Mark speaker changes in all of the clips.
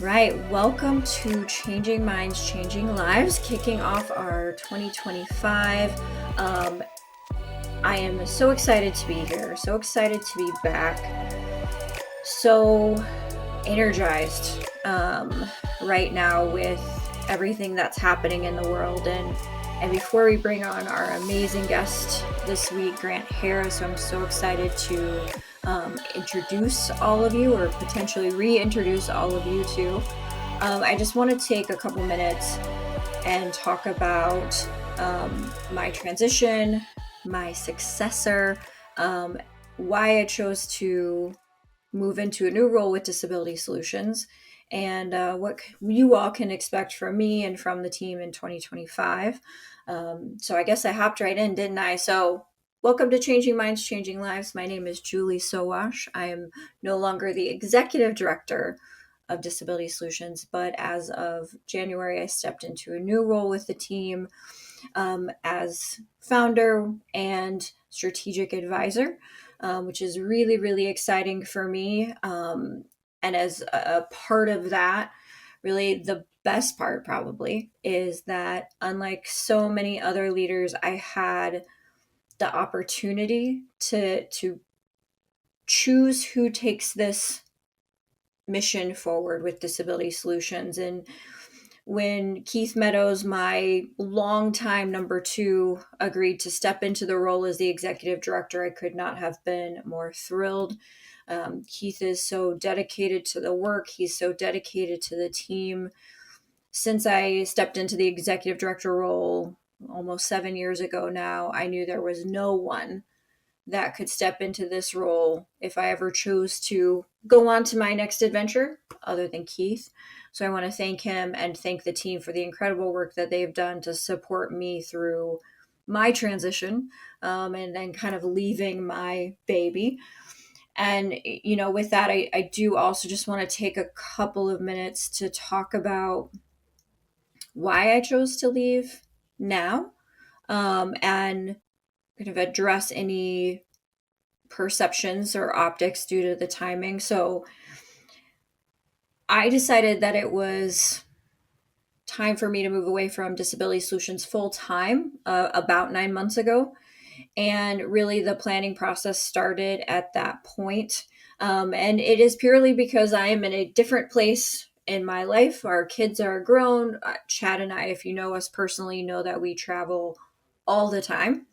Speaker 1: Right. Welcome to Changing Minds, Changing Lives, kicking off our 2025. I am so excited to be here, so excited to be back, so energized right now with everything that's happening in the world. And before we bring on our amazing guest this week, Grant Harris, I'm so excited to introduce all of you, or potentially reintroduce all of you to. I just want to take a couple minutes and talk about my transition, my successor, why I chose to move into a new role with Disability Solutions, and what you all can expect from me and from the team in 2025. So I guess I hopped right in, didn't I? So welcome to Changing Minds, Changing Lives. My name is Julie Sowash. I am no longer the executive director of Disability Solutions, but as of January, I stepped into a new role with the team as founder and strategic advisor, which is really, really exciting for me. And as a part of that, really the best part probably is that, unlike so many other leaders, I had the opportunity to choose who takes this mission forward with Disability Solutions. And when Keith Meadows, my longtime number two, agreed to step into the role as the executive director, I could not have been more thrilled. Keith is so dedicated to the work. He's so dedicated to the team. Since I stepped into the executive director role almost 7 years ago now, I knew there was no one that could step into this role if I ever chose to go on to my next adventure other than Keith. So I want to thank him and thank the team for the incredible work that they've done to support me through my transition, and then kind of leaving my baby. And, with that, I do also just want to take a couple of minutes to talk about why I chose to leave now, and kind of address any perceptions or optics due to the timing. So I decided that it was time for me to move away from Disability Solutions full time about 9 months ago. And really, the planning process started at that point. And it is purely because I am in a different place in my life. Our kids are grown. Chad and I, if you know us personally, know that we travel all the time.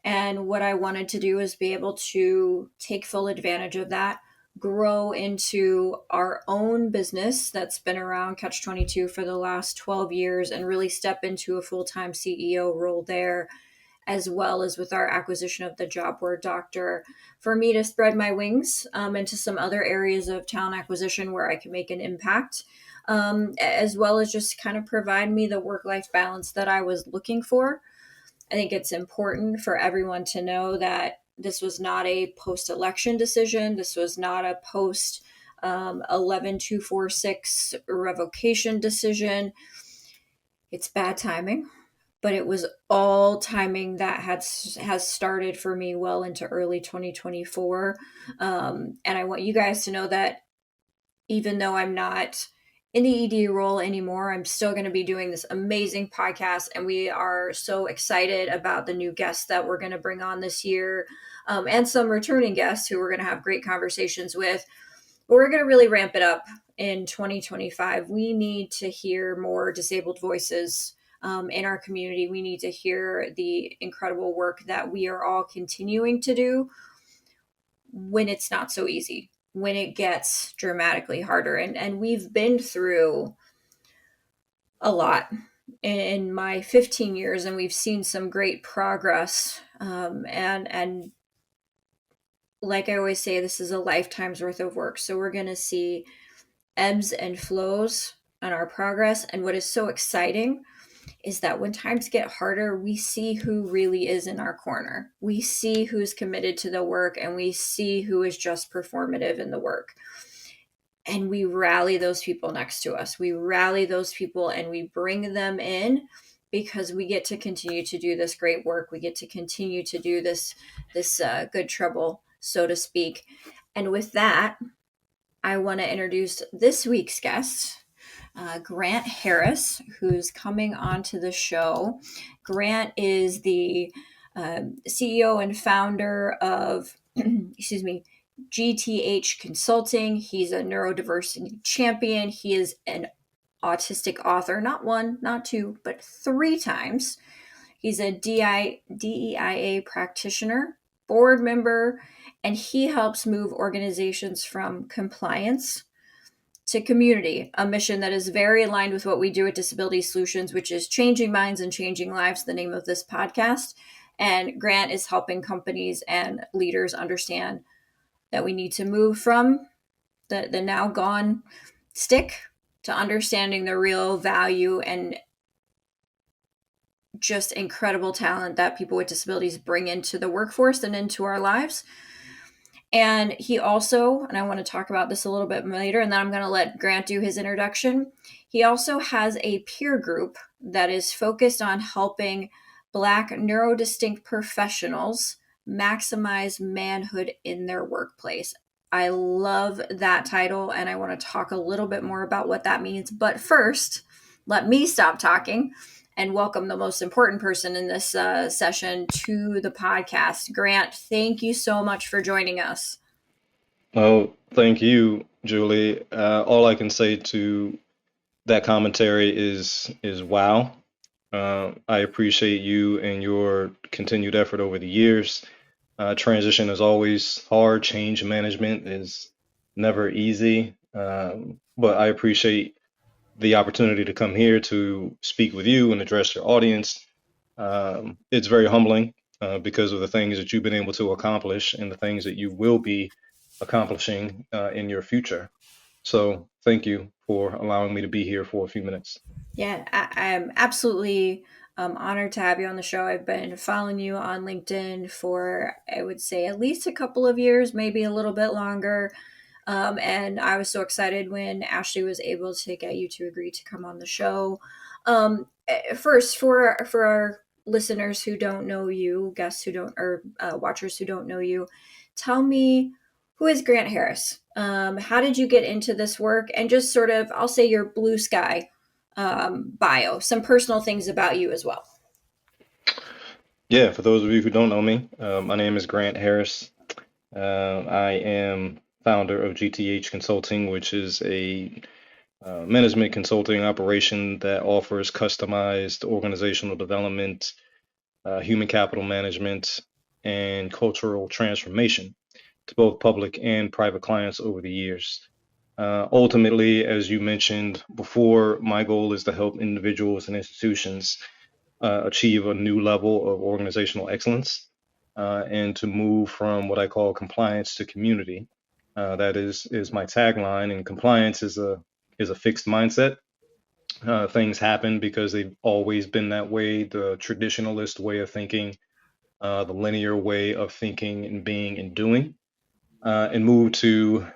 Speaker 1: And what I wanted to do is be able to take full advantage of that, grow into our own business that's been around Catch 22 for the last 12 years, and really step into a full-time CEO role there, as well as with our acquisition of the job board doctor, for me to spread my wings into some other areas of talent acquisition where I can make an impact, as well as just kind of provide me the work-life balance that I was looking for. I think it's important for everyone to know that this was not a post-election decision. This was not a post 11246 revocation decision. It's bad timing, but it was all timing that has started for me well into early 2024. And I want you guys to know that even though I'm not in the ED role anymore, I'm still going to be doing this amazing podcast. And we are so excited about the new guests that we're going to bring on this year, and some returning guests who we're going to have great conversations with. But we're going to really ramp it up in 2025. We need to hear more disabled voices in our community. We need to hear the incredible work that we are all continuing to do when it's not so easy, when it gets dramatically harder. And we've been through a lot in my 15 years, and we've seen some great progress. And like I always say, this is a lifetime's worth of work. So we're going to see ebbs and flows on our progress. And what is so exciting is that when times get harder, we see who really is in our corner. We see who's committed to the work, and we see who is just performative in the work. And we rally those people next to us. We rally those people and we bring them in, because we get to continue to do this great work. We get to continue to do this good trouble, so to speak. And with that, I want to introduce this week's guest. Grant Harris, who's coming onto the show. Grant is the CEO and founder of, excuse me, GTH Consulting. He's a neurodiversity champion. He is an autistic author, not one, not two, but 3 times. He's a DEIA practitioner, board member, and he helps move organizations from compliance to community, a mission that is very aligned with what we do at Disability Solutions, which is changing minds and changing lives, the name of this podcast. And Grant is helping companies and leaders understand that we need to move from the now gone stick to understanding the real value and just incredible talent that people with disabilities bring into the workforce and into our lives. And he also, and I want to talk about this a little bit later, and then I'm going to let Grant do his introduction. He also has a peer group that is focused on helping Black neurodistinct professionals maximize manhood in their workplace. I love that title, and I want to talk a little bit more about what that means. But first, let me stop talking and welcome the most important person in this session to the podcast. Grant, thank you so much for joining us.
Speaker 2: Oh, thank you, Julie. All I can say to that commentary is wow. I appreciate you and your continued effort over the years. Transition is always hard. Change management is never easy. But I appreciate the opportunity to come here to speak with you and address your audience. It's very humbling because of the things that you've been able to accomplish and the things that you will be accomplishing in your future. So thank you for allowing me to be here for a few minutes.
Speaker 1: Yeah, I'm absolutely honored to have you on the show. I've been following you on LinkedIn for, I would say, at least a couple of years, maybe a little bit longer. And I was so excited when Ashley was able to get you to agree to come on the show. First, for our listeners who don't know you, guests who don't, or watchers who don't know you, tell me, who is Grant Harris? How did you get into this work? And just sort of, I'll say your blue sky bio, some personal things about you as well.
Speaker 2: Yeah, for those of you who don't know me, my name is Grant Harris. I am founder of GTH Consulting, which is a management consulting operation that offers customized organizational development, human capital management, and cultural transformation to both public and private clients over the years. Ultimately, as you mentioned before, my goal is to help individuals and institutions achieve a new level of organizational excellence and to move from what I call compliance to community. That is my tagline, and compliance is a fixed mindset. Things happen because they've always been that way. The traditionalist way of thinking, the linear way of thinking and being and doing, and move to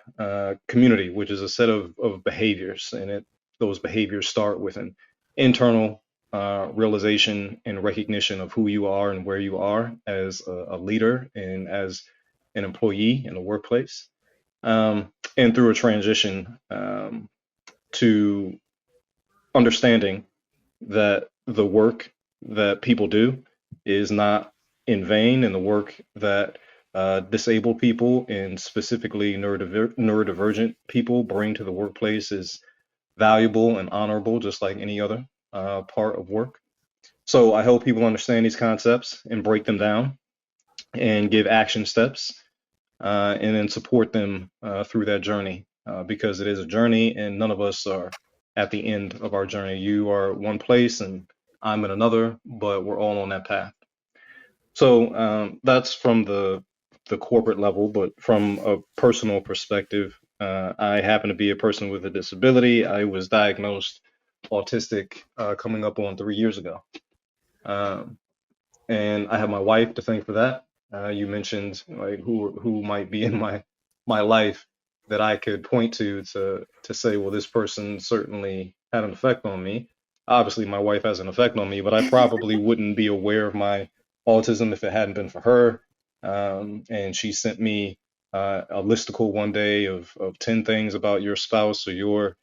Speaker 2: community, which is a set of behaviors. And those behaviors start with an internal realization and recognition of who you are and where you are as a leader and as an employee in the workplace. And through a transition to understanding that the work that people do is not in vain, and the work that disabled people and specifically neurodivergent people bring to the workplace is valuable and honorable, just like any other part of work. So I help people understand these concepts and break them down and give action steps and then support them through that journey because it is a journey and none of us are at the end of our journey. You are one place and I'm in another, but we're all on that path. So that's from the corporate level, but from a personal perspective, I happen to be a person with a disability. I was diagnosed autistic coming up on 3 years ago. And I have my wife to thank for that. You mentioned like who might be in my life that I could point to say, well, this person certainly had an effect on me. Obviously, my wife has an effect on me, but I probably wouldn't be aware of my autism if it hadn't been for her. And she sent me a listicle one day of 10 things about your spouse or your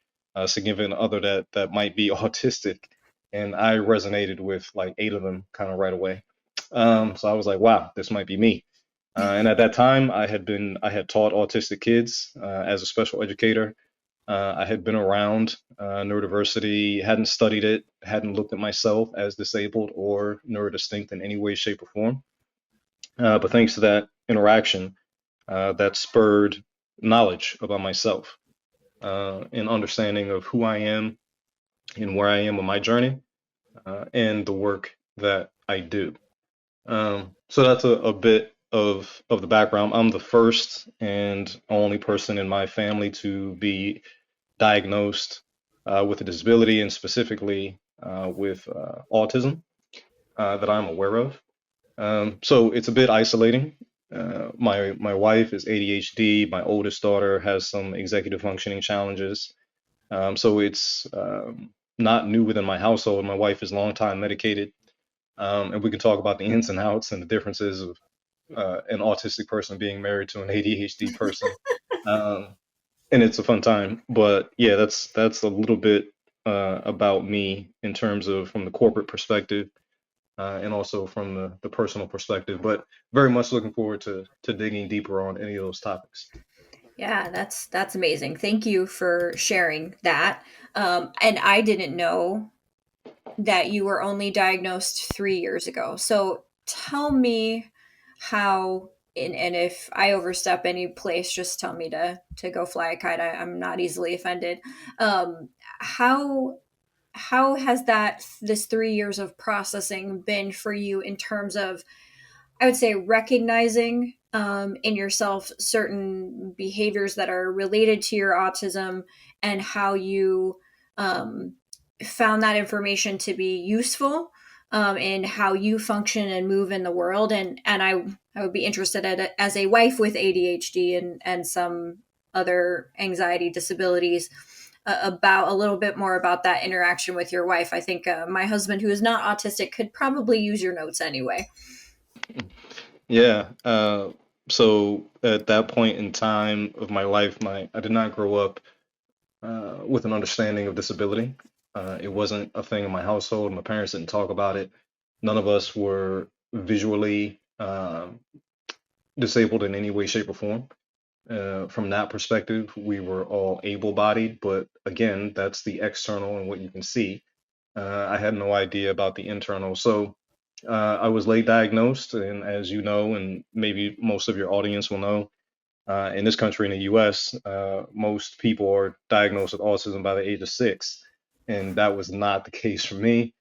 Speaker 2: significant other that might be autistic, and I resonated with like 8 of them kind of right away. So I was like, wow, this might be me. And at that time, I had taught autistic kids as a special educator. I had been around neurodiversity, hadn't studied it, hadn't looked at myself as disabled or neurodistinct in any way, shape, or form. But thanks to that interaction, that spurred knowledge about myself, and understanding of who I am and where I am on my journey, and the work that I do. So that's a bit of the background. I'm the first and only person in my family to be diagnosed with a disability, and specifically with autism, that I'm aware of. So it's a bit isolating. My wife is ADHD. My oldest daughter has some executive functioning challenges. So it's not new within my household. My wife is long time medicated, and we can talk about the ins and outs and the differences of an autistic person being married to an ADHD person. Um, and it's a fun time. But yeah, that's a little bit about me in terms of from the corporate perspective, and also from the personal perspective. But very much looking forward to digging deeper on any of those topics.
Speaker 1: Yeah, that's amazing. Thank you for sharing that. And I didn't know that you were only diagnosed 3 years ago. So tell me how, and if I overstep any place, just tell me to go fly a kite. I'm not easily offended. How has that this 3 years of processing been for you in terms of, I would say, recognizing in yourself certain behaviors that are related to your autism, and how you um, found that information to be useful in how you function and move in the world. And I would be interested as a wife with ADHD and some other anxiety disabilities, about a little bit more about that interaction with your wife. I think my husband, who is not autistic, could probably use your notes anyway.
Speaker 2: Yeah. So at that point in time of my life, my I did not grow up with an understanding of disability. It wasn't a thing in my household. My parents didn't talk about it. None of us were visually disabled in any way, shape, or form. From that perspective, we were all able-bodied, but again, that's the external and what you can see. I had no idea about the internal. So I was late diagnosed, and as you know, and maybe most of your audience will know, in this country, in the US, most people are diagnosed with autism by the age of 6. And that was not the case for me.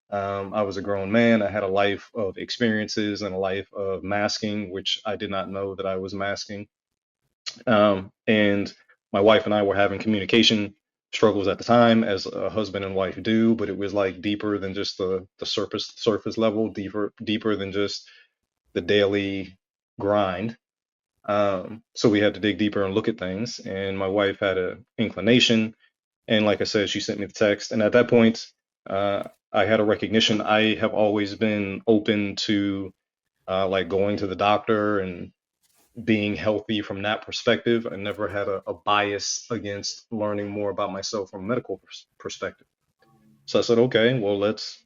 Speaker 2: I was a grown man. I had a life of experiences and a life of masking, which I did not know that I was masking. And my wife and I were having communication struggles at the time, as a husband and wife do, but it was like deeper than just the surface level, deeper than just the daily grind. So we had to dig deeper and look at things. And my wife had an inclination, and like I said, she sent me the text. And at that point, I had a recognition. I have always been open to like going to the doctor and being healthy from that perspective. I never had a bias against learning more about myself from a medical perspective. So I said, okay, well, let's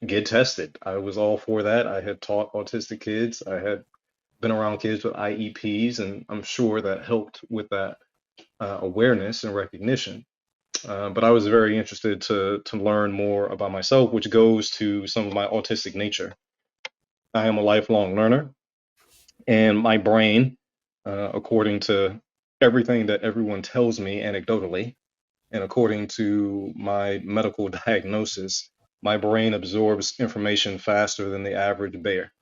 Speaker 2: get tested. I was all for that. I had taught autistic kids. I had been around kids with IEPs, and I'm sure that helped with that awareness and recognition. But I was very interested to learn more about myself, which goes to some of my autistic nature. I am a lifelong learner, and my brain, according to everything that everyone tells me anecdotally, and according to my medical diagnosis, my brain absorbs information faster than the average bear.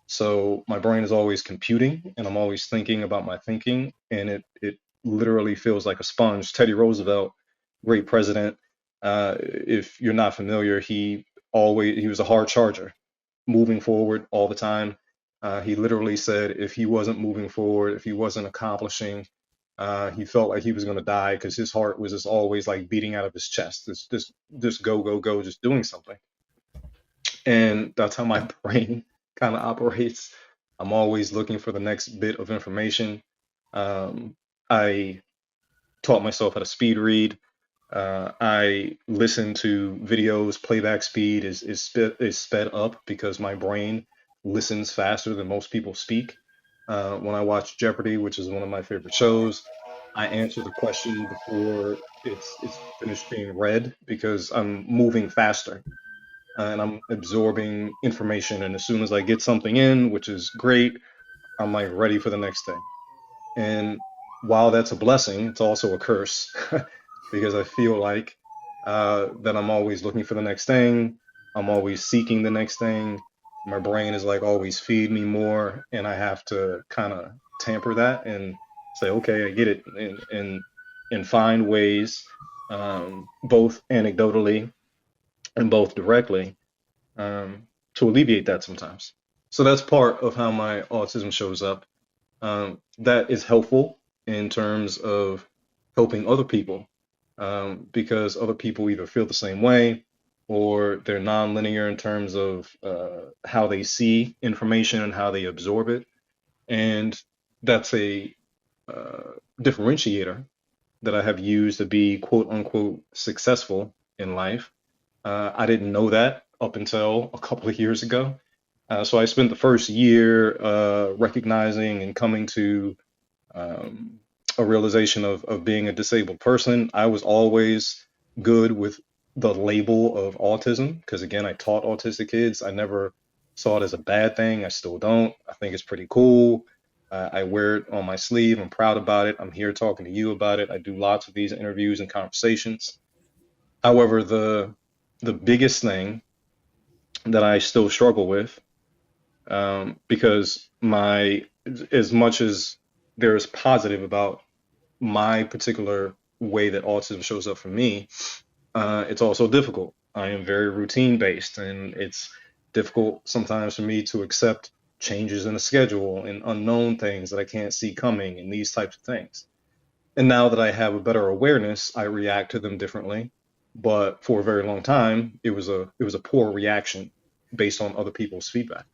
Speaker 2: So my brain is always computing, and I'm always thinking about my thinking, and it literally feels like a sponge. Teddy Roosevelt, great president. If you're not familiar, he was a hard charger, moving forward all the time. He literally said if he wasn't moving forward, if he wasn't accomplishing, he felt like he was going to die because his heart was just always like beating out of his chest. Just go, go, go, just doing something. And that's how my brain kind of operates. I'm always looking for the next bit of information. I taught myself how to speed read. I listen to videos. Playback speed is sped up because my brain listens faster than most people speak. When I watch Jeopardy, which is one of my favorite shows, I answer the question before it's finished being read because I'm moving faster and I'm absorbing information. And as soon as I get something in, which is great, I'm like ready for the next thing. And while that's a blessing, it's also a curse because I feel like that I'm always looking for the next thing. I'm always seeking the next thing. My brain is like, always feed me more. And I have to kind of tamper that and say, okay, I get it. And find ways, both anecdotally and both directly, to alleviate that sometimes. So that's part of how my autism shows up. That is helpful in terms of helping other people, because other people either feel the same way or they're nonlinear in terms of how they see information and how they absorb it. And that's a uh, differentiator that I have used to be quote unquote successful in life. I didn't know that up until a couple of years ago. So I spent the first year recognizing and coming to um, a realization of being a disabled person. I was always good with the label of autism because, again, I taught autistic kids. I never saw it as a bad thing. I still don't. I think it's pretty cool. I wear it on my sleeve. I'm proud about it. I'm here talking to you about it. I do lots of these interviews and conversations. However, the biggest thing that I still struggle with, because my as much as there's positive about my particular way that autism shows up for me, it's also difficult. I am very routine based, and it's difficult sometimes for me to accept changes in the schedule and unknown things that I can't see coming and these types of things. And now that I have a better awareness, I react to them differently. But for a very long time, it was a poor reaction based on other people's feedback.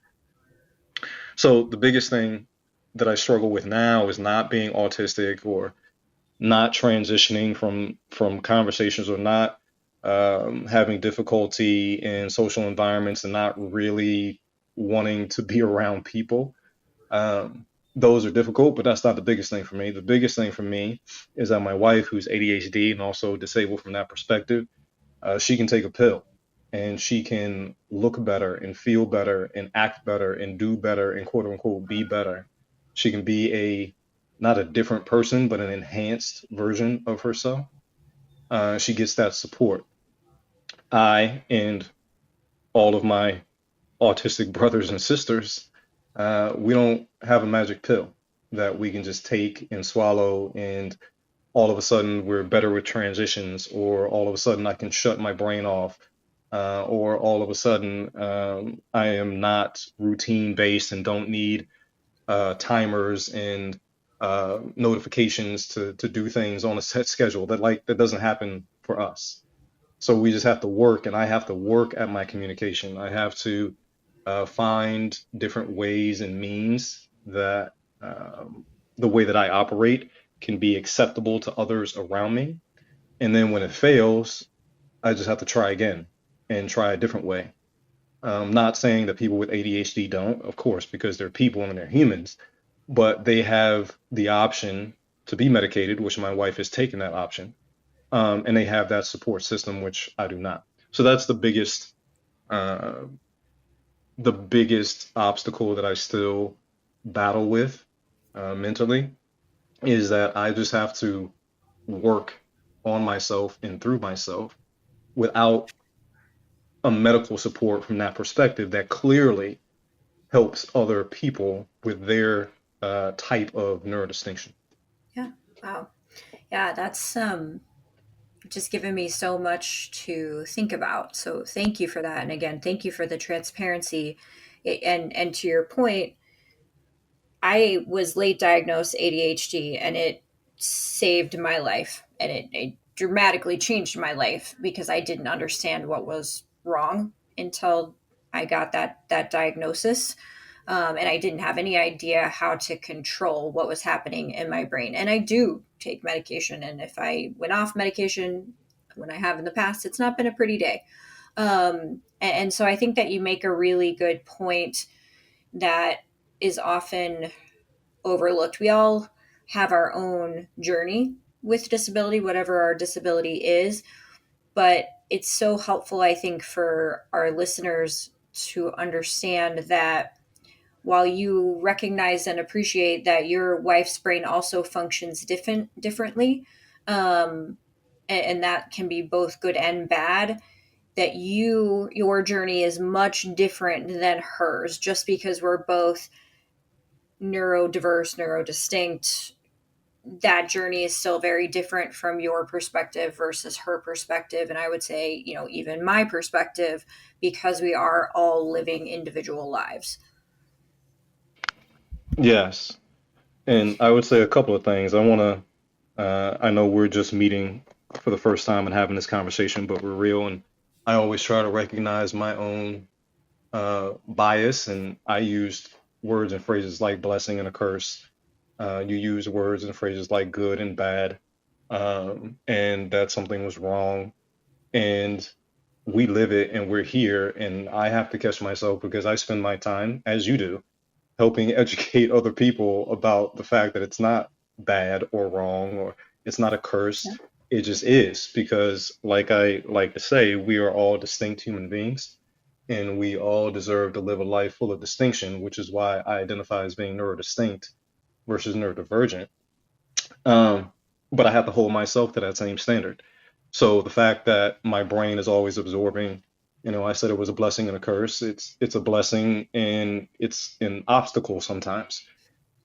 Speaker 2: So the biggest thing that I struggle with now is not being autistic or not transitioning from conversations or not having difficulty in social environments and not really wanting to be around people. Um, those are difficult, but that's not the biggest thing for me. The biggest thing for me is that my wife, who's ADHD and also disabled from that perspective, she can take a pill and she can look better and feel better and act better and do better and quote unquote be better. She can be a not a different person, but an enhanced version of herself. She gets that support. I and all of my autistic brothers and sisters, we don't have a magic pill that we can just take and swallow, and all of a sudden we're better with transitions, or all of a sudden I can shut my brain off, or all of a sudden I am not routine based and don't need timers and notifications to do things on a set schedule. That doesn't happen for us. So we just have to work, and I have to work at my communication. I have to find different ways and means that the way that I operate can be acceptable to others around me. And then when it fails, I just have to try again and try a different way. Not saying that people with ADHD don't, of course, because they're people and they're humans, but they have the option to be medicated, which my wife has taken that option, and they have that support system, which I do not. So that's uh, the biggest obstacle that I still battle with mentally is that I just have to work on myself and through myself without a medical support from that perspective that clearly helps other people with their type of neurodistinction.
Speaker 1: Yeah. Wow. Yeah, that's just given me so much to think about. So thank you for that. And again, thank you for the transparency. And to your point, I was late diagnosed ADHD, and it saved my life, and it dramatically changed my life because I didn't understand what was wrong until I got that diagnosis. And I didn't have any idea how to control what was happening in my brain. And I do take medication, and if I went off medication, when I have in the past, it's not been a pretty day. And so I think that you make a really good point that is often overlooked. We all have our own journey with disability, whatever our disability is, but it's so helpful, I think, for our listeners to understand that while you recognize and appreciate that your wife's brain also functions differently, um, and that can be both good and bad, that your journey is much different than hers just because we're both neurodiverse, neurodistinct. That journey is still very different from your perspective versus her perspective, and I would say, even my perspective, because we are all living individual lives.
Speaker 2: Yes. And I would say a couple of things. I know we're just meeting for the first time and having this conversation, but we're real. And I always try to recognize my own bias. And I used words and phrases like blessing and a curse. You use words and phrases like good and bad, and that something was wrong. And we live it and we're here. And I have to catch myself because I spend my time, as you do, helping educate other people about the fact that it's not bad or wrong or it's not a curse.
Speaker 1: Yeah.
Speaker 2: It just is because, like I like to say, we are all distinct human beings and we all deserve to live a life full of distinction, which is why I identify as being neurodistinct versus neurodivergent. Um, but I have to hold myself to that same standard. So the fact that my brain is always absorbing, I said it was a blessing and a curse. It's a blessing and it's an obstacle sometimes,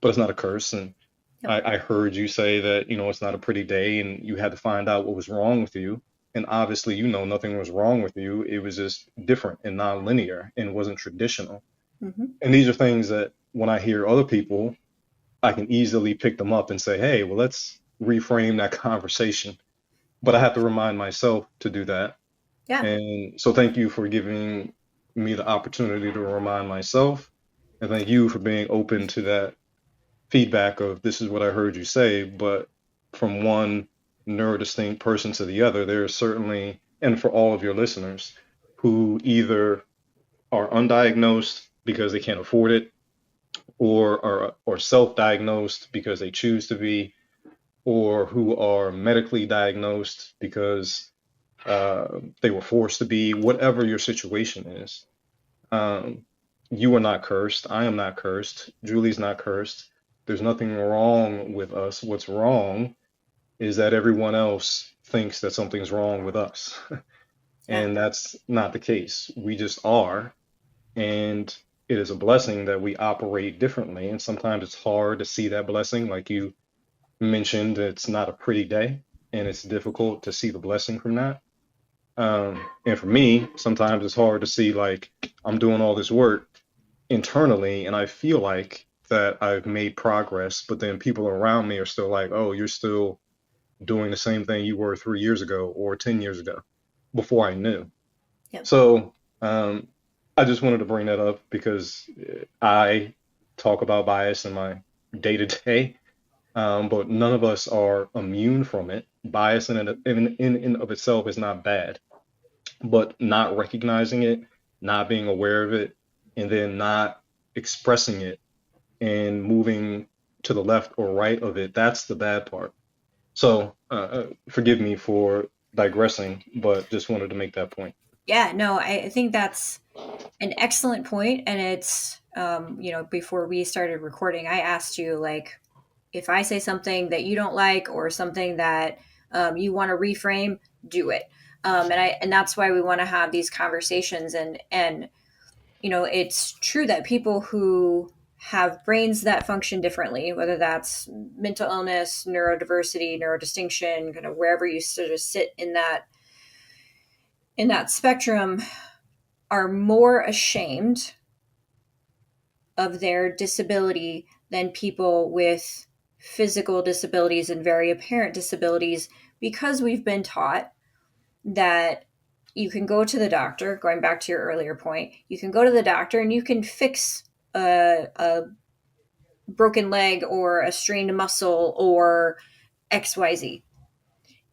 Speaker 2: but it's not a curse. And
Speaker 1: Yep.
Speaker 2: I heard you say that, it's not a pretty day and you had to find out what was wrong with you. And obviously, nothing was wrong with you. It was just different and non-linear and wasn't traditional.
Speaker 1: Mm-hmm.
Speaker 2: And these are things that when I hear other people, I can easily pick them up and say, hey, well, let's reframe that conversation. But I have to remind myself to do that.
Speaker 1: Yeah.
Speaker 2: And so thank you for giving me the opportunity to remind myself. And thank you for being open to that feedback of this is what I heard you say. But from one neurodistinct person to the other, there is certainly, and for all of your listeners who either are undiagnosed because they can't afford it or self-diagnosed because they choose to be, or who are medically diagnosed because they were forced to be, whatever your situation is. Um, you are not cursed. I am not cursed. Julie's not cursed. There's nothing wrong with us. What's wrong is that everyone else thinks that something's wrong with us.
Speaker 1: Yeah.
Speaker 2: And that's not the case. We just are. And it is a blessing that we operate differently. And sometimes it's hard to see that blessing. Like you mentioned, it's not a pretty day and it's difficult to see the blessing from that. And for me, sometimes it's hard to see like I'm doing all this work internally and I feel like that I've made progress, but then people around me are still like, oh, you're still doing the same thing you were 3 years ago or 10 years ago before I knew.
Speaker 1: Yep.
Speaker 2: So I just wanted to bring that up because I talk about bias in my day to day, but none of us are immune from it. Bias in of itself is not bad, but not recognizing it, not being aware of it, and then not expressing it and moving to the left or right of it, that's the bad part. So forgive me for digressing, but just wanted to make that point.
Speaker 1: Yeah, no, I think that's an excellent point. And it's, before we started recording, I asked you, like, if I say something that you don't like or something that you want to reframe, do it. And that's why we want to have these conversations. And it's true that people who have brains that function differently, whether that's mental illness, neurodiversity, neurodistinction, kind of wherever you sort of sit in that spectrum, are more ashamed of their disability than people with physical disabilities and very apparent disabilities, because we've been taught that you can go to the doctor, going back to your earlier point, you can go to the doctor and you can fix a broken leg or a strained muscle or XYZ.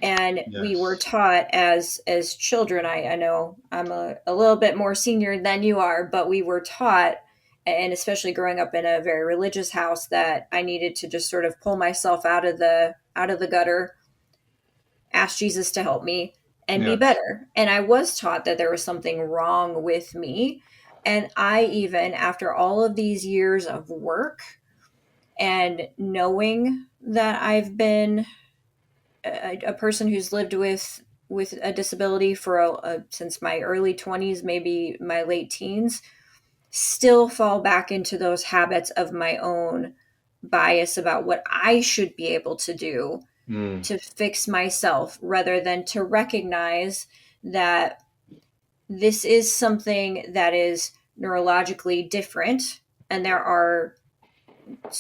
Speaker 1: And we were
Speaker 2: Yes.
Speaker 1: taught as children, I know I'm a little bit more senior than you are, but we were taught, and especially growing up in a very religious house, that I needed to just sort of pull myself out of the gutter, ask Jesus to help me, and be
Speaker 2: Yes.
Speaker 1: better. And I was taught that there was something wrong with me. And I, even after all of these years of work and knowing that I've been a person who's lived with a disability for since my early 20s, maybe my late teens, still fall back into those habits of my own bias about what I should be able to do
Speaker 2: Mm.
Speaker 1: to fix myself, rather than to recognize that this is something that is neurologically different, and there are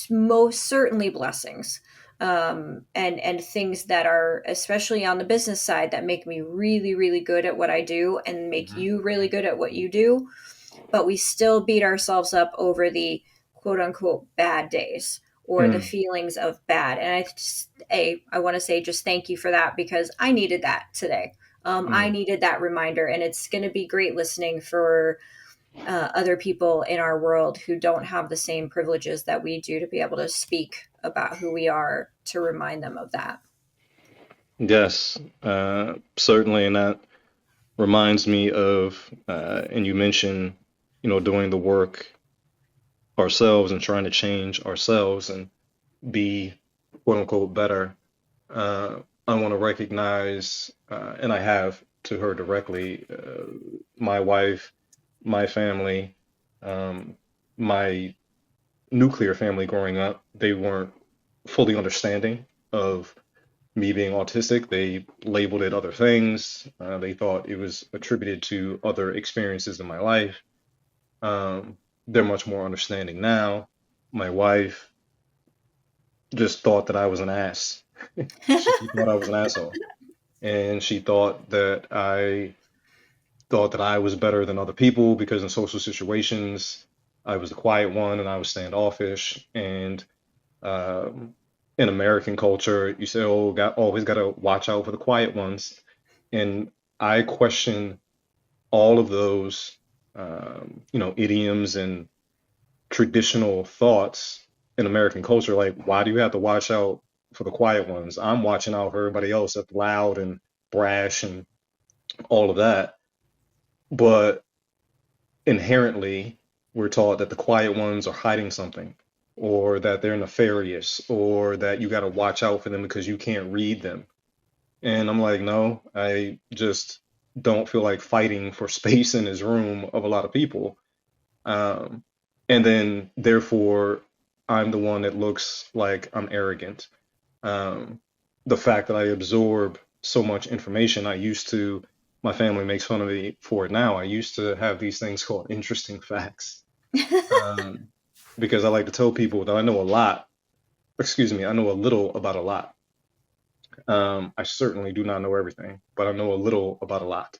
Speaker 1: most certainly blessings, and things that are, especially on the business side, that make me really really good at what I do and make
Speaker 2: Mhm.
Speaker 1: you really good at what you do. But we still beat ourselves up over the quote unquote bad days or the
Speaker 2: Mm.
Speaker 1: feelings of bad. And I want to say just thank you for that, because I needed that today. I
Speaker 2: Mm.
Speaker 1: needed that reminder, and it's going to be great listening for other people in our world who don't have the same privileges that we do, to be able to speak about who we are, to remind them of that.
Speaker 2: Yes, certainly, and that reminds me of, and you mentioned, doing the work ourselves and trying to change ourselves and be quote unquote better. I want to recognize, and I have to her directly, my wife, my family, um, my nuclear family growing up. They weren't fully understanding of me being autistic. They labeled it other things. They thought it was attributed to other experiences in my life. Um, they're much more understanding now. My wife just thought that I was an ass. She thought I was an asshole, and she thought that I was better than other people because in social situations I was the quiet one and I was standoffish. And um, in American culture, you say, "Oh, always got to watch out for the quiet ones." And I question all of those, idioms and traditional thoughts in American culture. Like, why do you have to watch out for the quiet ones? I'm watching out for everybody else that's loud and brash and all of that. But inherently, we're taught that the quiet ones are hiding something, or that they're nefarious, or that you got to watch out for them because you can't read them. And I'm like, no, I just don't feel like fighting for space in this room of a lot of people. Um, and then, therefore, I'm the one that looks like I'm arrogant. Um, the fact that I absorb so much information, my family makes fun of me for it now. I used to have these things called interesting facts, um, because I like to tell people that I know a lot, excuse me, I know a little about a lot. I certainly do not know everything, but I know a little about a lot.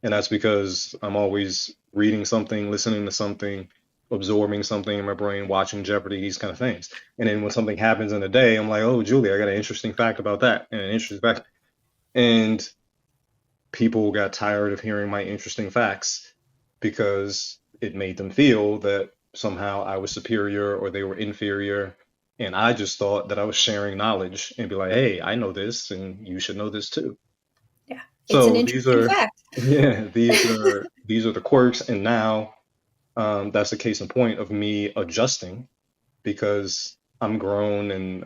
Speaker 2: And that's because I'm always reading something, listening to something, absorbing something in my brain, watching Jeopardy, these kind of things. And then when something happens in a day, I'm like, oh, Julie, I got an interesting fact about that, and an interesting fact. And people got tired of hearing my interesting facts because it made them feel that somehow I was superior or they were inferior. And I just thought that I was sharing knowledge and be like, hey, I know this and you should know this too.
Speaker 1: Yeah, it's an
Speaker 2: So these
Speaker 1: interesting
Speaker 2: are,
Speaker 1: fact.
Speaker 2: yeah, these are the quirks. And now that's a case in point of me adjusting because I'm grown and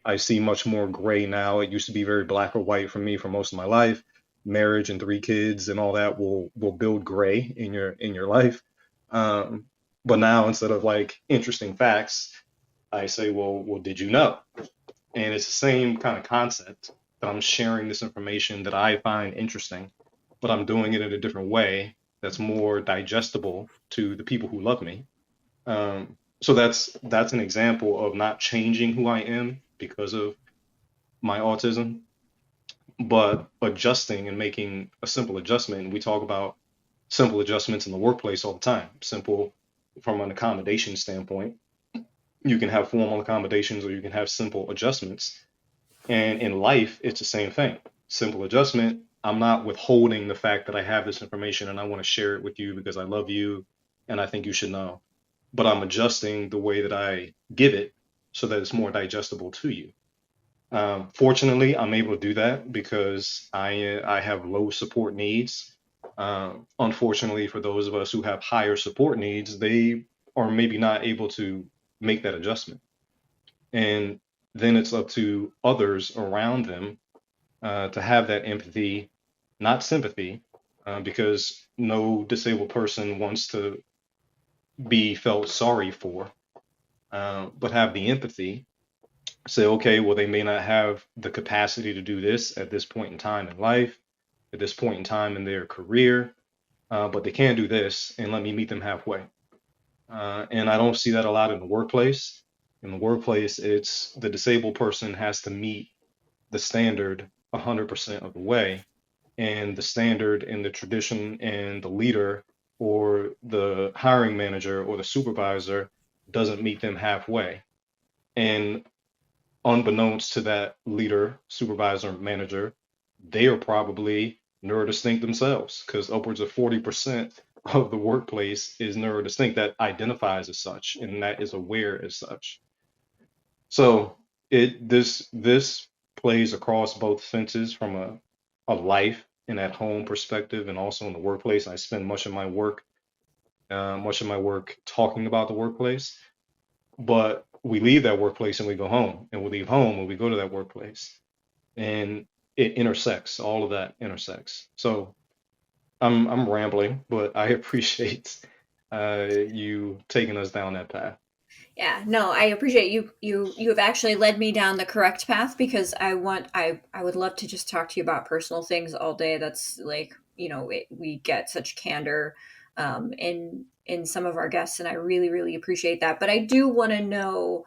Speaker 2: I see much more gray now. It used to be very black or white for me for most of my life. Marriage and three kids and all that will build gray in your life. Um, but now instead of like interesting facts, I say, well, did you know? And it's the same kind of concept that I'm sharing this information that I find interesting, but I'm doing it in a different way that's more digestible to the people who love me. So that's an example of not changing who I am because of my autism, but adjusting and making a simple adjustment. And we talk about simple adjustments in the workplace all the time. Simple from an accommodation standpoint. You can have formal accommodations or you can have simple adjustments. And in life, it's the same thing. Simple adjustment. I'm not withholding the fact that I have this information and I want to share it with you because I love you and I think you should know. But I'm adjusting the way that I give it so that it's more digestible to you. Fortunately, I'm able to do that because I have low support needs. Unfortunately, for those of us who have higher support needs, they are maybe not able to make that adjustment. And then it's up to others around them to have that empathy, not sympathy, because no disabled person wants to be felt sorry for, but have the empathy. Say, okay, well, they may not have the capacity to do this at this point in time in life, at this point in time in their career, but they can do this, and let me meet them halfway. And I don't see that a lot in the workplace. In the workplace, it's the disabled person has to meet the standard 100% of the way, and the standard and the tradition and the leader or the hiring manager or the supervisor doesn't meet them halfway. And unbeknownst to that leader, supervisor, manager, they are probably neurodistinct themselves because upwards of 40% of the workplace is neurodistinct that identifies as such and that is aware as such. So this plays across both fences from a life and at home perspective and also in the workplace. I spend much of my work talking about the workplace, but we leave that workplace and we go home, and we leave home and we go to that workplace, and it intersects. All of that intersects. So I'm rambling, but I appreciate you taking us down that path.
Speaker 1: Yeah, no, I appreciate you have actually led me down the correct path because I would love to just talk to you about personal things all day. That's like, we get such candor in some of our guests, and I really really appreciate that. But I do want to know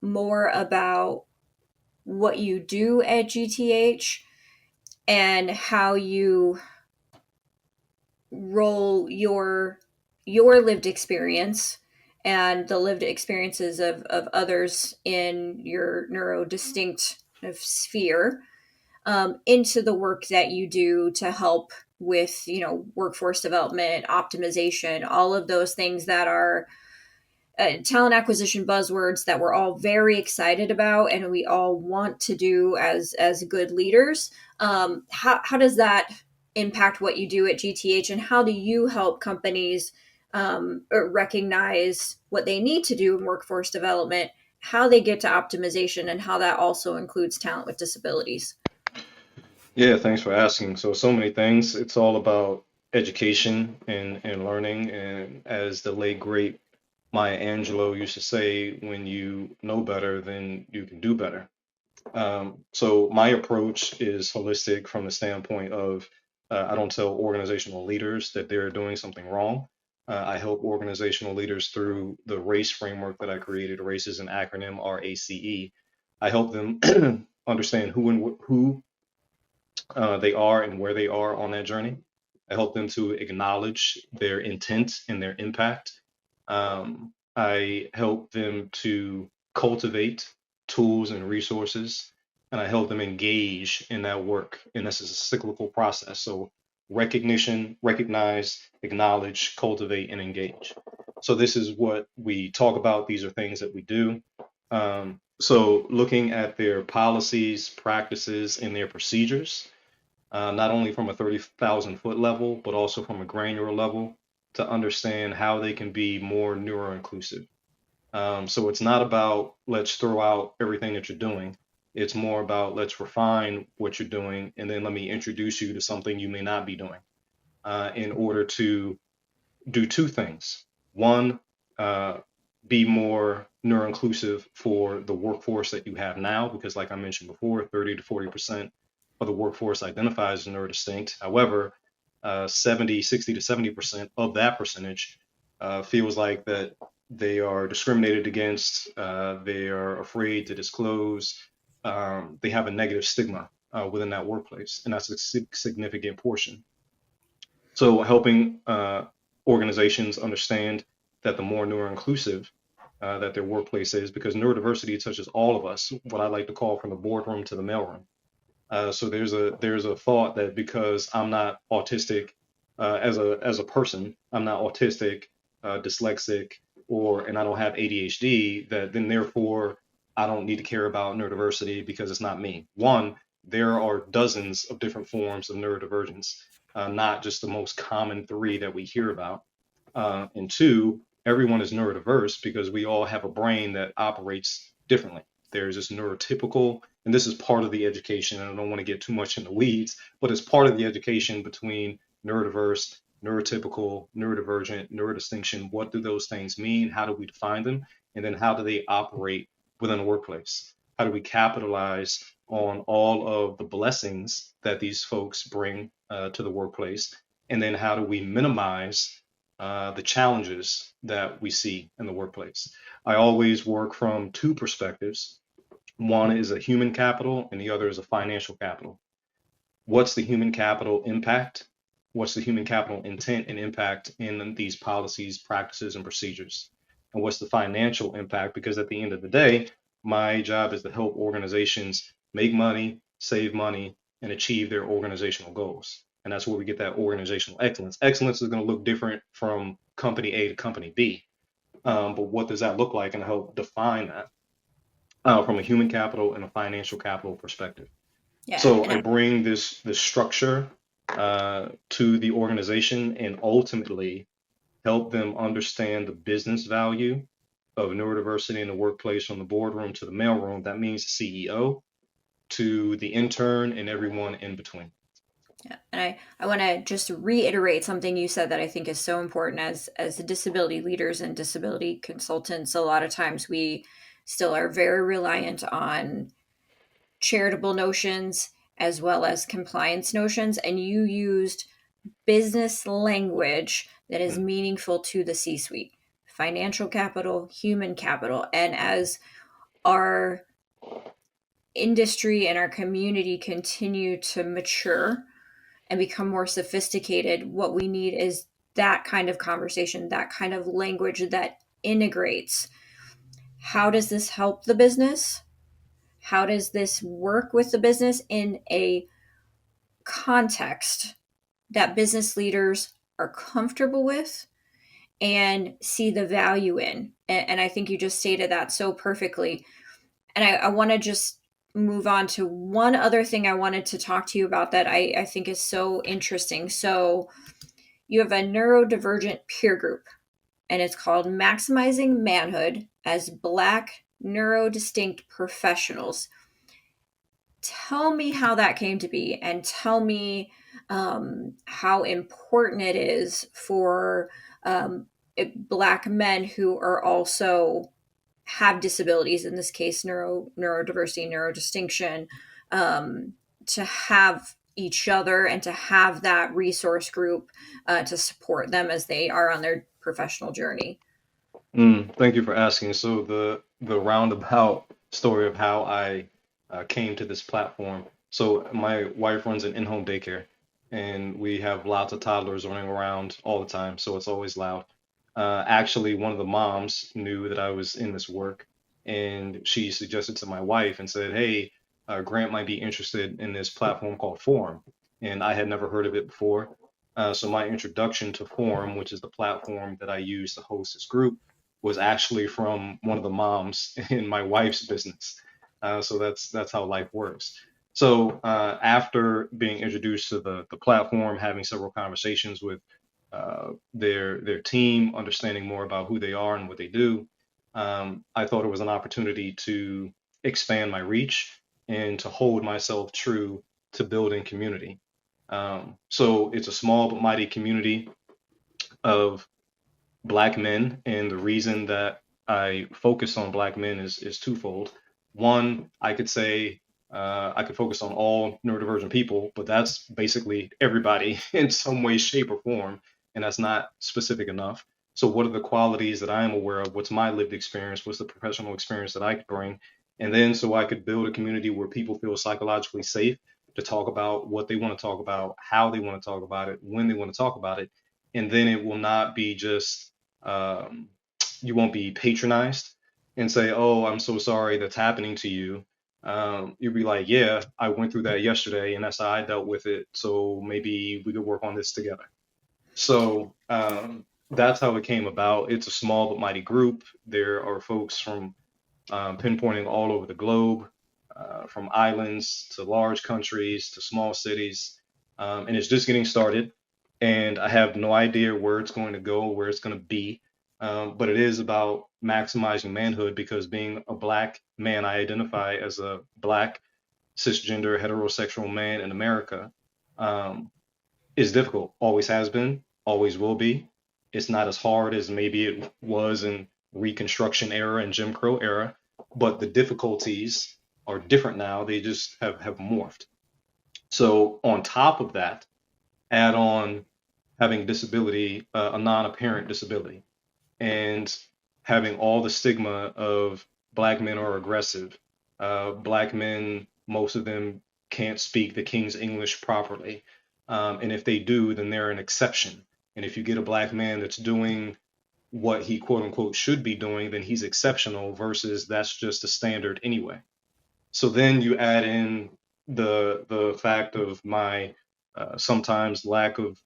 Speaker 1: more about what you do at GTH and how you roll your lived experience and the lived experiences of others in your neurodistinct sphere into the work that you do to help with workforce development, optimization, all of those things that are talent acquisition buzzwords that we're all very excited about and we all want to do as good leaders. How does that impact what you do at GTH, and how do you help companies recognize what they need to do in workforce development, how they get to optimization, and how that also includes talent with disabilities?
Speaker 2: Yeah, thanks for asking. So many things. It's all about education and learning. And as the late great Maya Angelou used to say, when you know better, then you can do better. So my approach is holistic from the standpoint of I don't tell organizational leaders that they're doing something wrong. I help organizational leaders through the RACE framework that I created. RACE is an acronym, RACE. I help them understand who they are and where they are on that journey. I help them to acknowledge their intent and their impact. I help them to cultivate tools and resources, and I help them engage in that work. And this is a cyclical process. So recognition, recognize, acknowledge, cultivate, and engage. So this is what we talk about. These are things that we do. So looking at their policies, practices, and their procedures, not only from a 30,000-foot level, but also from a granular level to understand how they can be more neuroinclusive. So it's not about let's throw out everything that you're doing. It's more about let's refine what you're doing, and then let me introduce you to something you may not be doing in order to do two things. One, uh, be more neuroinclusive for the workforce that you have now, because like I mentioned before, 30 to 40% of the workforce identifies as neurodistinct. However, 70, 60 to 70% of that percentage feels like that they are discriminated against, they are afraid to disclose, they have a negative stigma within that workplace, and that's a significant portion. So helping organizations understand that the more neuroinclusive, that their workplace is, because neurodiversity touches all of us, what I like to call from the boardroom to the mailroom. So there's a thought that because I'm not autistic as a person, I'm not autistic, dyslexic, and I don't have ADHD, that then therefore I don't need to care about neurodiversity because it's not me. One, there are dozens of different forms of neurodivergence, not just the most common three that we hear about. And two, everyone is neurodiverse because we all have a brain that operates differently. There's this neurotypical, and this is part of the education, and I don't want to get too much in the weeds, but it's part of the education between neurodiverse, neurotypical, neurodivergent, neurodistinction. What do those things mean? How do we define them? And then how do they operate within the workplace? How do we capitalize on all of the blessings that these folks bring to the workplace? And then how do we minimize the challenges that we see in the workplace? I always work from two perspectives. One is a human capital, and the other is a financial capital. What's the human capital impact? What's the human capital intent and impact in these policies, practices, and procedures? And what's the financial impact? Because at the end of the day, my job is to help organizations make money, save money, and achieve their organizational goals. And that's where we get that organizational excellence. Excellence is going to look different from company A to company B. But what does that look like, and help define that from a human capital and a financial capital perspective?
Speaker 1: Yeah,
Speaker 2: So
Speaker 1: and
Speaker 2: I
Speaker 1: I,
Speaker 2: bring this structure to the organization, and ultimately help them understand the business value of neurodiversity in the workplace, from the boardroom to the mailroom. That means the CEO to the intern and everyone in between.
Speaker 1: yeah, and I want to just reiterate something you said that I think is so important as disability leaders and disability consultants. A lot of times we still are very reliant on charitable notions as well as compliance notions, and you used business language that is
Speaker 2: Mm,
Speaker 1: meaningful to the C suite: financial capital, human capital. And as our industry and our community continue to mature and become more sophisticated, what we need is that kind of conversation, that kind of language that integrates: how does this help the business? How does this work with the business in a context that business leaders are comfortable with and see the value in? And I think you just stated that so perfectly. And I want to just move on to one other thing I wanted to talk to you about that I think is so interesting. So you have a neurodivergent peer group, and it's called Maximizing Manhood as Black Neurodistinct Professionals. Tell me how that came to be, and tell me how important it is for Black men who are also have disabilities, in this case neurodiversity, neurodistinction, um, to have each other and to have that resource group to support them as they are on their professional journey.
Speaker 2: Thank you for asking. So the roundabout story of how I came to this platform. So my wife runs an in-home daycare, and we have lots of toddlers running around all the time, so it's always loud. Actually, one of the moms knew that I was in this work, and she suggested to my wife and said, "Hey, Grant might be interested in this platform called Forum," and I had never heard of it before. So my introduction to Forum, which is the platform that I use to host this group, was actually from one of the moms in my wife's business. So that's how life works. So after being introduced to the platform, having several conversations with their team, understanding more about who they are and what they do, I thought it was an opportunity to expand my reach and to hold myself true to building community. So it's a small but mighty community of Black men, and the reason that I focus on Black men is twofold. One, I could say I could focus on all neurodivergent people, but that's basically everybody in some way, shape, or form, and that's not specific enough. So, what are the qualities that I am aware of? What's my lived experience? What's the professional experience that I could bring? And then, so I could build a community where people feel psychologically safe to talk about what they want to talk about, how they want to talk about it, when they want to talk about it. And then it will not be just um, you won't be patronized and say, "Oh, I'm so sorry that's happening to you." You'll be like, "Yeah, I went through that yesterday, and that's how I dealt with it. So maybe we could work on this together." So that's how it came about. It's a small but mighty group. There are folks from pinpointing all over the globe, from islands to large countries to small cities. And it's just getting started. And I have no idea where it's going to go, where it's going to be. But it is about maximizing manhood because being a black man, I identify as a black cisgender heterosexual man in America. Um, is difficult. Always has been, always will be. It's not as hard as maybe it was in Reconstruction era and Jim Crow era, but the difficulties are different now. They just have morphed. So on top of that, add on having disability, a non-apparent disability, and having all the stigma of black men are aggressive. Black men, most of them can't speak the King's English properly. And if they do, then they're an exception. And if you get a black man that's doing what he quote unquote should be doing, then he's exceptional versus that's just a standard anyway. So then you add in the fact of my sometimes lack of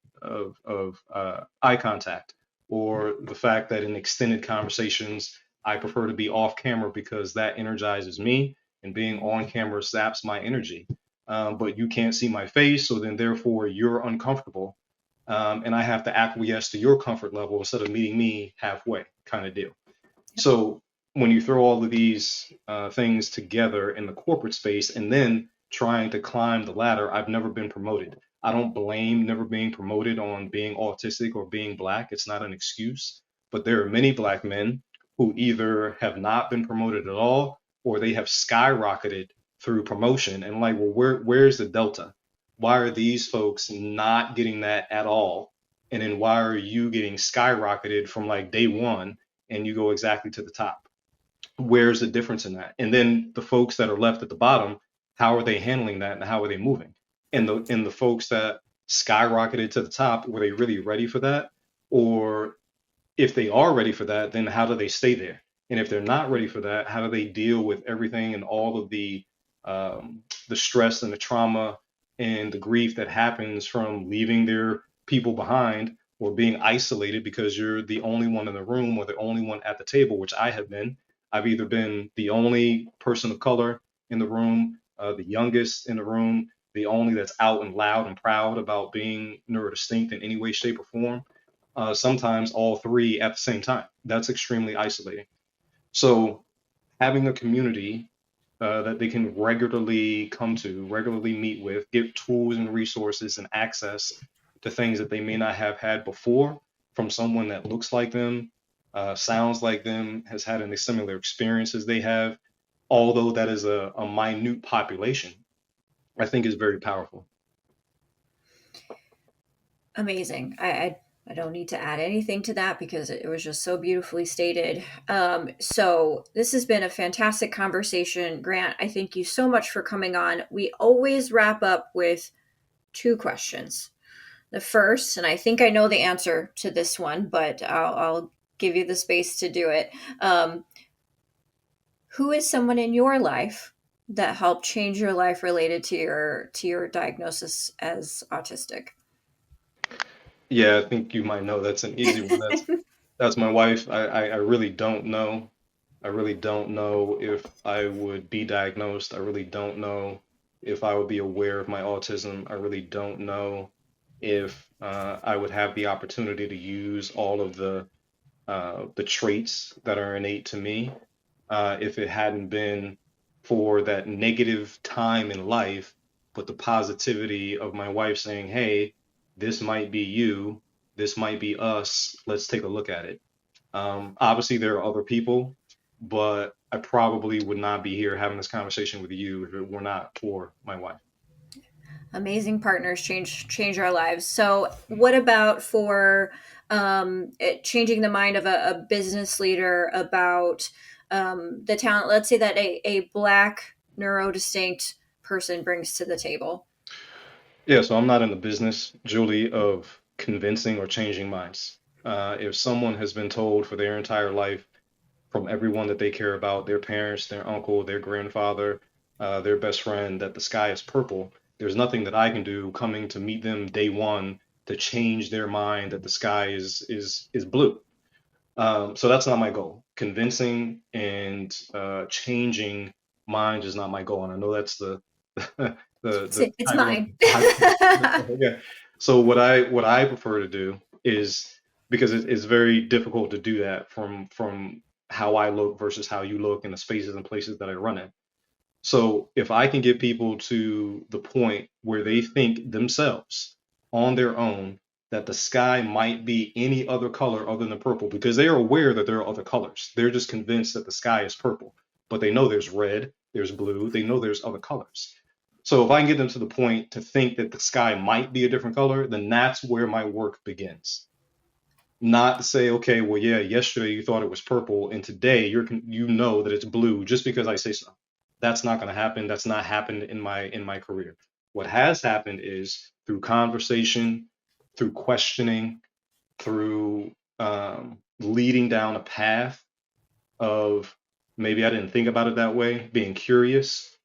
Speaker 2: eye contact, or the fact that in extended conversations I prefer to be off camera because that energizes me, and being on camera saps my energy. But you can't see my face, so then therefore you're uncomfortable, and I have to acquiesce to your comfort level instead of meeting me halfway, kind of deal. So when you throw all of these things together in the corporate space and then trying to climb the ladder, I've never been promoted. I don't blame never being promoted on being autistic or being black. It's not an excuse. But there are many black men who either have not been promoted at all or they have skyrocketed through promotion. And like, well, where's the delta? Why are these folks not getting that at all? And then why are you getting skyrocketed from like day one and you go exactly to the top? Where's the difference in that? And then the folks that are left at the bottom, how are they handling that and how are they moving? And the folks that skyrocketed to the top, were they really ready for that? Or if they are ready for that, then how do they stay there? And if they're not ready for that, how do they deal with everything and all of the stress and the trauma and the grief that happens from leaving their people behind or being isolated because you're the only one in the room or the only one at the table, which I have been. I've either been the only person of color in the room, the youngest in the room, the only that's out and loud and proud about being neurodistinct in any way, shape, or form, sometimes all three at the same time. That's extremely isolating. So having a community that they can regularly come to, regularly meet with, get tools and resources and access to things that they may not have had before from someone that looks like them, sounds like them, has had any similar experiences they have, although that is a minute population, I think is very powerful.
Speaker 1: Amazing. I don't need to add anything to that because it was just so beautifully stated. So this has been a fantastic conversation, Grant. I thank you so much for coming on. We always wrap up with two questions. The first, and I think I know the answer to this one, but I'll give you the space to do it. Who is someone in your life that helped change your life related to your diagnosis as autistic?
Speaker 2: Yeah, I think you might know that's an easy one. That's my wife. I really don't know. I really don't know if I would be diagnosed. I really don't know if I would be aware of my autism. I really don't know if I would have the opportunity to use all of the traits that are innate to me, if it hadn't been for that negative time in life, but the positivity of my wife saying, "Hey, this might be you, this might be us. Let's take a look at it." Obviously, there are other people, but I probably would not be here having this conversation with you if it were not for my wife.
Speaker 1: Amazing partners change our lives. So what about for changing the mind of a business leader about the talent, let's say that a black neurodistinct person brings to the table?
Speaker 2: Yeah, so I'm not in the business, Julie, of convincing or changing minds. If someone has been told for their entire life from everyone that they care about, their parents, their uncle, their grandfather, their best friend, that the sky is purple, there's nothing that I can do coming to meet them day one to change their mind that the sky is blue. So that's not my goal. Convincing and changing minds is not my goal, and I know that's the the
Speaker 1: It's
Speaker 2: title of
Speaker 1: mine.
Speaker 2: yeah. So what I prefer to do is, because it's very difficult to do that from how I look versus how you look in the spaces and places that I run in. So if I can get people to the point where they think themselves on their own that the sky might be any other color other than purple, because they are aware that there are other colors. They're just convinced that the sky is purple, but they know there's red, there's blue, they know there's other colors. So if I can get them to the point to think that the sky might be a different color, then that's where my work begins. Not to say, okay, well, yeah, yesterday you thought it was purple, and today you know that it's blue just because I say so. That's not going to happen. That's not happened in my career. What has happened is through conversation, through questioning, through leading down a path of maybe I didn't think about it that way, being curious.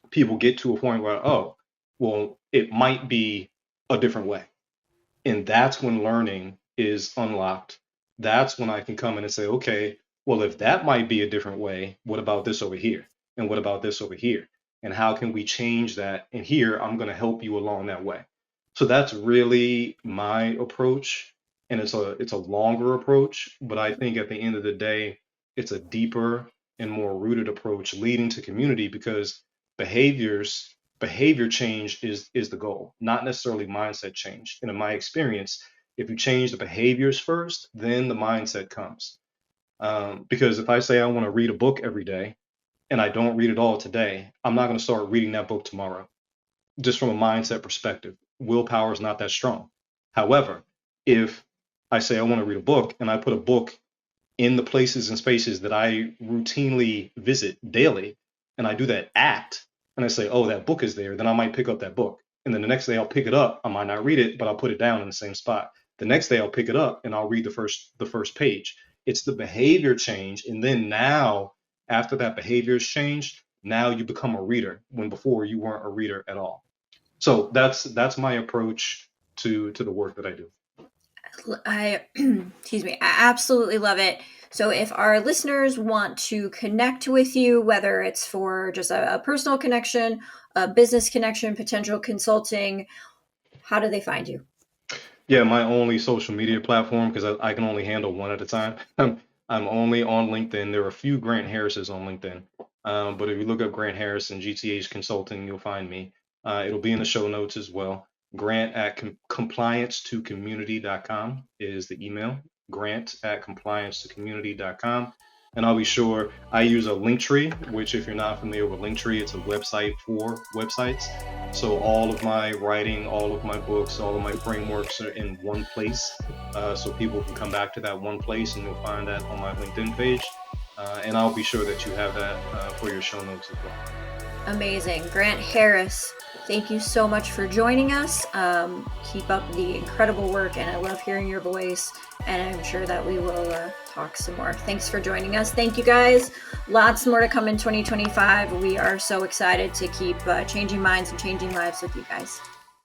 Speaker 2: People get to a point where, oh, well, it might be a different way, and that's when learning is unlocked. That's when I can come in and say, okay, well, if that might be a different way, what about this over here? And what about this over here? And how can we change that? And here, I'm going to help you along that way. So that's really my approach. And it's a longer approach, but I think at the end of the day, it's a deeper and more rooted approach leading to community, because behavior change is the goal, not necessarily mindset change. And in my experience, if you change the behaviors first, then the mindset comes. Because if I say I want to read a book every day and I don't read it all today, I'm not going to start reading that book tomorrow. Just from a mindset perspective, willpower is not that strong. However, if I say I want to read a book and I put a book in the places and spaces that I routinely visit daily, and I do that act, and I say, oh, that book is there, then I might pick up that book. And then the next day I'll pick it up. I might not read it, but I'll put it down in the same spot. The next day I'll pick it up and I'll read the first page. It's the behavior change. And then now, after that behavior has changed, now you become a reader when before you weren't a reader at all. So that's my approach to the work that I do.
Speaker 1: I excuse me, I absolutely love it. So if our listeners want to connect with you, whether it's for just a personal connection, a business connection, potential consulting, how do they find you?
Speaker 2: Yeah, my only social media platform, because I can only handle one at a time. I'm only on LinkedIn. There are a few Grant Harrises on LinkedIn. But if you look up Grant Harris and GTH Consulting, you'll find me. It'll be in the show notes as well. Grant at compliance2community.com is the email. Grant at compliance2community.com. And I'll be sure I use a link tree, which, if you're not familiar with Linktree, it's a website for websites. So all of my writing, all of my books, all of my frameworks are in one place. So people can come back to that one place, and you'll find that on my LinkedIn page. And I'll be sure that you have that for your show notes as well.
Speaker 1: Amazing. Grant Harris, thank you so much for joining us. Keep up the incredible work, and I love hearing your voice, and I'm sure that we will talk some more. Thanks for joining us. Thank you, guys. Lots more to come in 2025. We are so excited to keep changing minds and changing lives with you guys.